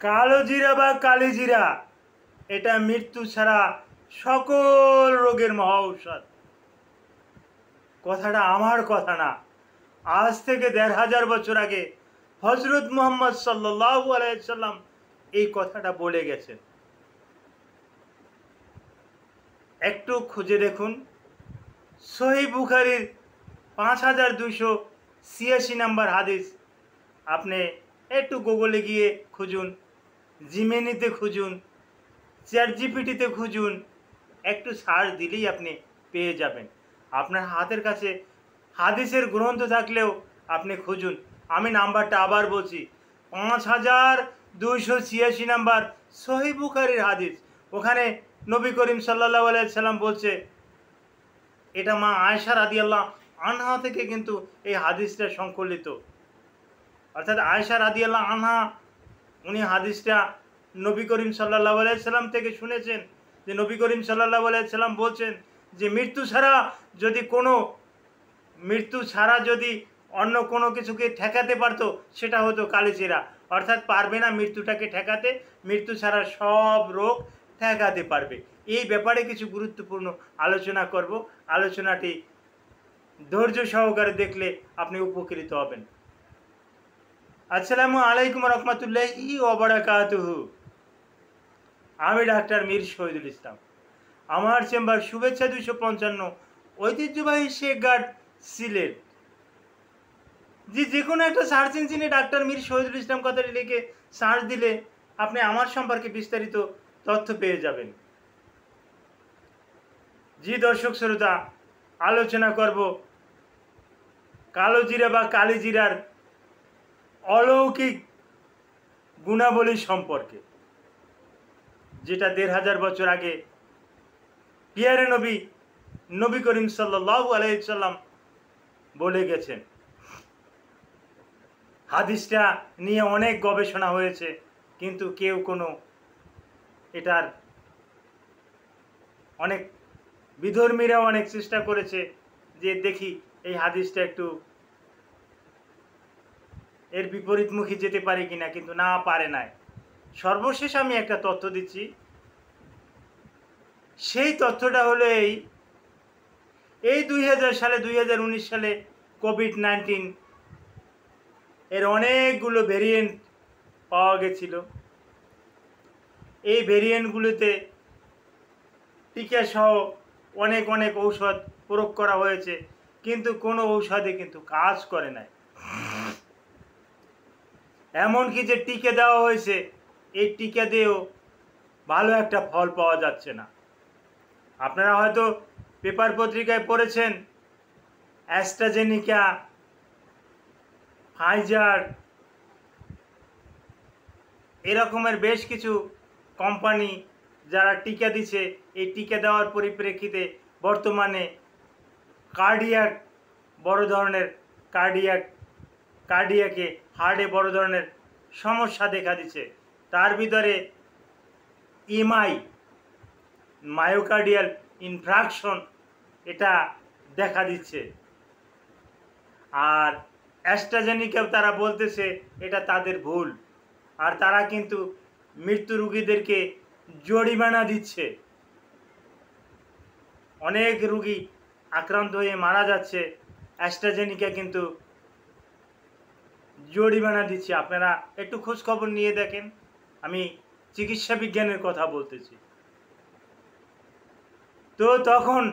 কালো জিরা বা কালি জিরা এটা মৃত্যু ছাড়া সকল রোগের মহা ঔষধ। কথাটা আমার কথা না, আজ থেকে ১৫০০ বছর আগে হজরত মুহাম্মদ সাল্লাল্লাহু আলাইহি সাল্লাম এই কথাটা বলে গেছেন। একটু খুঁজে দেখুন, সহিহ বুখারীর ৫২৮৬ নম্বর হাদিস। আপনি একটু গুগলে গিয়ে খুঁজুন, জিমেনিতে খুঁজুন, চ্যাট জিপিটিতে খুঁজুন, একটু সার্চ দিলেই আপনি পেয়ে যাবেন। আপনার হাতের কাছে হাদিসের গ্রন্থ থাকলেও আপনি খুঁজুন। আমি নাম্বারটা আবার বলছি, ৫২৮৬ নাম্বার সহিহ বুখারীর হাদিস। ওখানে নবী করিম সাল্লাল্লাহু আলাইহি সাল্লাম বলছে, এটা মা আয়েশা রাদিয়াল্লাহু আনহা থেকে কিন্তু এই হাদিসটা সংকলিত। অর্থাৎ আয়েশা রাদিয়াল্লাহু আনহা উনি হাদিসটা নবী করিম সাল্লাল্লাহু আলাইহি সাল্লাম থেকে শুনেছেন যে নবী করিম সাল্লাল্লাহু আলাইহি সাল্লাম বলছেন যে মৃত্যু ছাড়া যদি অন্য কোনো কিছুকে ঠেকাতে পারতো সেটা হতো কালিজিরা। অর্থাৎ পারবে না মৃত্যুটাকে ঠেকাতে, মৃত্যু ছাড়া সব রোগ ঠেকাতে পারবে। এই ব্যাপারে কিছু গুরুত্বপূর্ণ আলোচনা করব। আলোচনাটি ধৈর্য সহকারে দেখলে আপনি উপকৃত হবেন। আসসালামু আলাইকুম রহমতুল্লাহি ওয়া বারাকাতুহু। আমি ডাক্তার মীর শহীদুল ইসলাম। আমার চেম্বার শুভেচ্ছা ২৫৫, ঐতিহ্যবাহী শেখঘাট, সিলেট। যে কোনো একটা সার্চ ইঞ্জিনে ডাক্তার মীর শহীদুল ইসলাম কথাটি লিখে সার্চ দিলে আপনি আমার সম্পর্কে বিস্তারিত তথ্য পেয়ে যাবেন। জি দর্শক শ্রোতা, আলোচনা করব কালো জিরা বা কালি জিরার অলৌকিক গুণাবলী সম্পর্কে, যেটা ১৫০০ বছর আগে পিয়ারে নবী করিম সাল্লাল্লাহু আলাইহি সাল্লাম বলে গেছেন। হাদিসটা নিয়ে অনেক গবেষণা হয়েছে, কিন্তু কেউ কোনো এটার অনেক বিধর্মীরা অনেক চেষ্টা করেছে যে দেখি এই হাদিসটা একটু এর বিপরীতমুখী যেতে পারে কিনা, কিন্তু না পারে নাই। সর্বশেষ আমি একটা তথ্য দিচ্ছি। সেই তথ্যটা হলো এই ২০১৯ সালে কোভিড-১৯ এর অনেকগুলো ভেরিয়েন্ট পাওয়া গেছিল। এই ভেরিয়েন্টগুলোতে টিকা সহ অনেক ঔষধ প্রয়োগ করা হয়েছে, কিন্তু কোনো ঔষধে কিন্তু কাজ করে নাই। এমনকি যে টিকা দেওয়া হয়েছে, এই টিকা দিয়েও ভালো একটা ফল পাওয়া যাচ্ছে না। আপনারা হয়তো পেপার পত্রিকায় পড়েছেন, অ্যাস্ট্রাজেনিকা, ফাইজার, এরকমের বেশ কিছু কোম্পানি যারা টিকা দিচ্ছে, এই টিকা দেওয়ার পরিপ্রেক্ষিতে বর্তমানে কার্ডিয়াকে হার্টে বড় ধরনের সমস্যা দেখা দিচ্ছে। তার ভিতরে মায়োকার্ডিয়াল ইনফ্রাকশন এটা দেখা দিচ্ছে। আর অ্যাস্ট্রাজেনিকা তারা বলতেছে এটা তাদের ভুল, আর তারা কিন্তু মৃত্যু রোগীদেরকে জরিমানা দিচ্ছে। অনেক রোগী আক্রান্ত হয়ে মারা যাচ্ছে, অ্যাস্ট্রাজেনিকা কিন্তু জরিমানা দিচ্ছে। আপনারা একটু খোঁজ খবর নিয়ে দেখেন, আমি চিকিৎসা বিজ্ঞানের কথা বলতেছি। তো তখন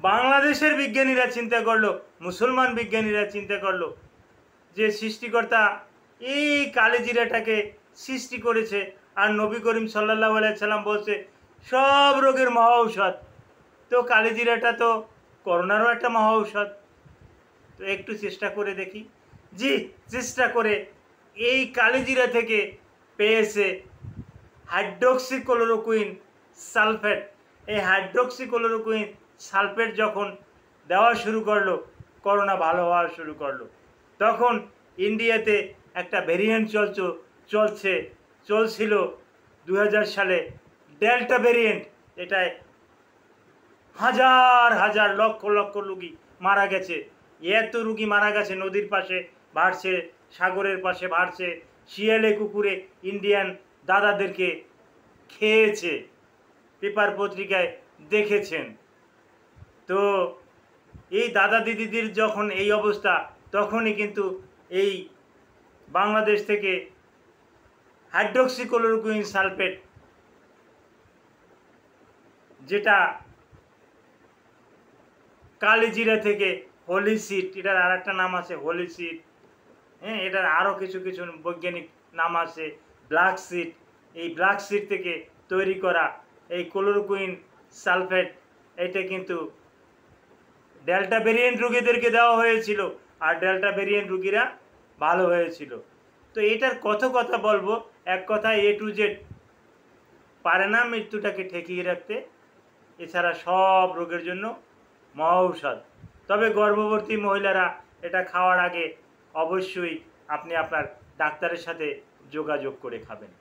বাংলাদেশের বিজ্ঞানীরা চিন্তা করলো, মুসলমান বিজ্ঞানীরা চিন্তা করলো যে সৃষ্টিকর্তা এই কালিজিরাটাকে সৃষ্টি করেছে, আর নবী করিম সাল্লাল্লাহু আলাইহি সাল্লাম বলছে সব রোগের মহা ঔষধ। তো কালিজিরাটা তো করোনারও একটা মহা ঔষধ। তো একটু চেষ্টা করে দেখি। চেষ্টা করে এই কালিজিরা থেকে পেয়েছে হাইড্রোক্সিক্লোরোকুইন সালফেট। এই হাইড্রোক্সিক্লোরোকুইন সালফেট যখন দেওয়া শুরু করলো, করোনা ভালো হওয়া শুরু করলো। তখন ইন্ডিয়াতে একটা ভেরিয়েন্ট চলছিল ২০০০ সালে, ডেল্টা ভেরিয়েন্ট। এটায় হাজার লক্ষ রোগী মারা গেছে। এত রোগী মারা গেছে, নদীর পাশে ভাসছে, সাগরের পাশে ভাসছে, শিয়ালে কুকুরে ইন্ডিয়ান দাদাদেরকে খেয়েছে, পেপার পত্রিকায় দেখেছেন। তো এই দাদা দিদিদের যখন এই অবস্থা, তখনই কিন্তু এই বাংলাদেশ থেকে হাইড্রক্সিক্লোরোকুইন সালফেট, যেটা কালিজিরা থেকে হলিসিড, এটার আর একটা নাম আছে হলিসিড, হ্যাঁ, এটার আরও কিছু কিছু বৈজ্ঞানিক নাম আছে, ব্ল্যাক সিড। এই ব্ল্যাক সিড থেকে তৈরি করা এই ক্লোরোকুইন সালফেট, এটা কিন্তু ডেল্টা ভেরিয়েন্ট রোগীদেরকে দেওয়া হয়েছিল, আর ডেল্টা ভেরিয়েন্ট রোগীরা ভালো হয়েছিল। তো এটার কত কথা বলবো, এক কথায় A to Z পারে না মৃত্যুটাকে ঠেকিয়ে রাখতে, এছাড়া সব রোগের জন্য মহা ঔষধ। তবে গর্ভবতী মহিলারা এটা খাওয়ার আগে অবশ্যই আপনি আপনার ডাক্তারের সাথে যোগাযোগ করে খাবেন।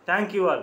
Thank you all.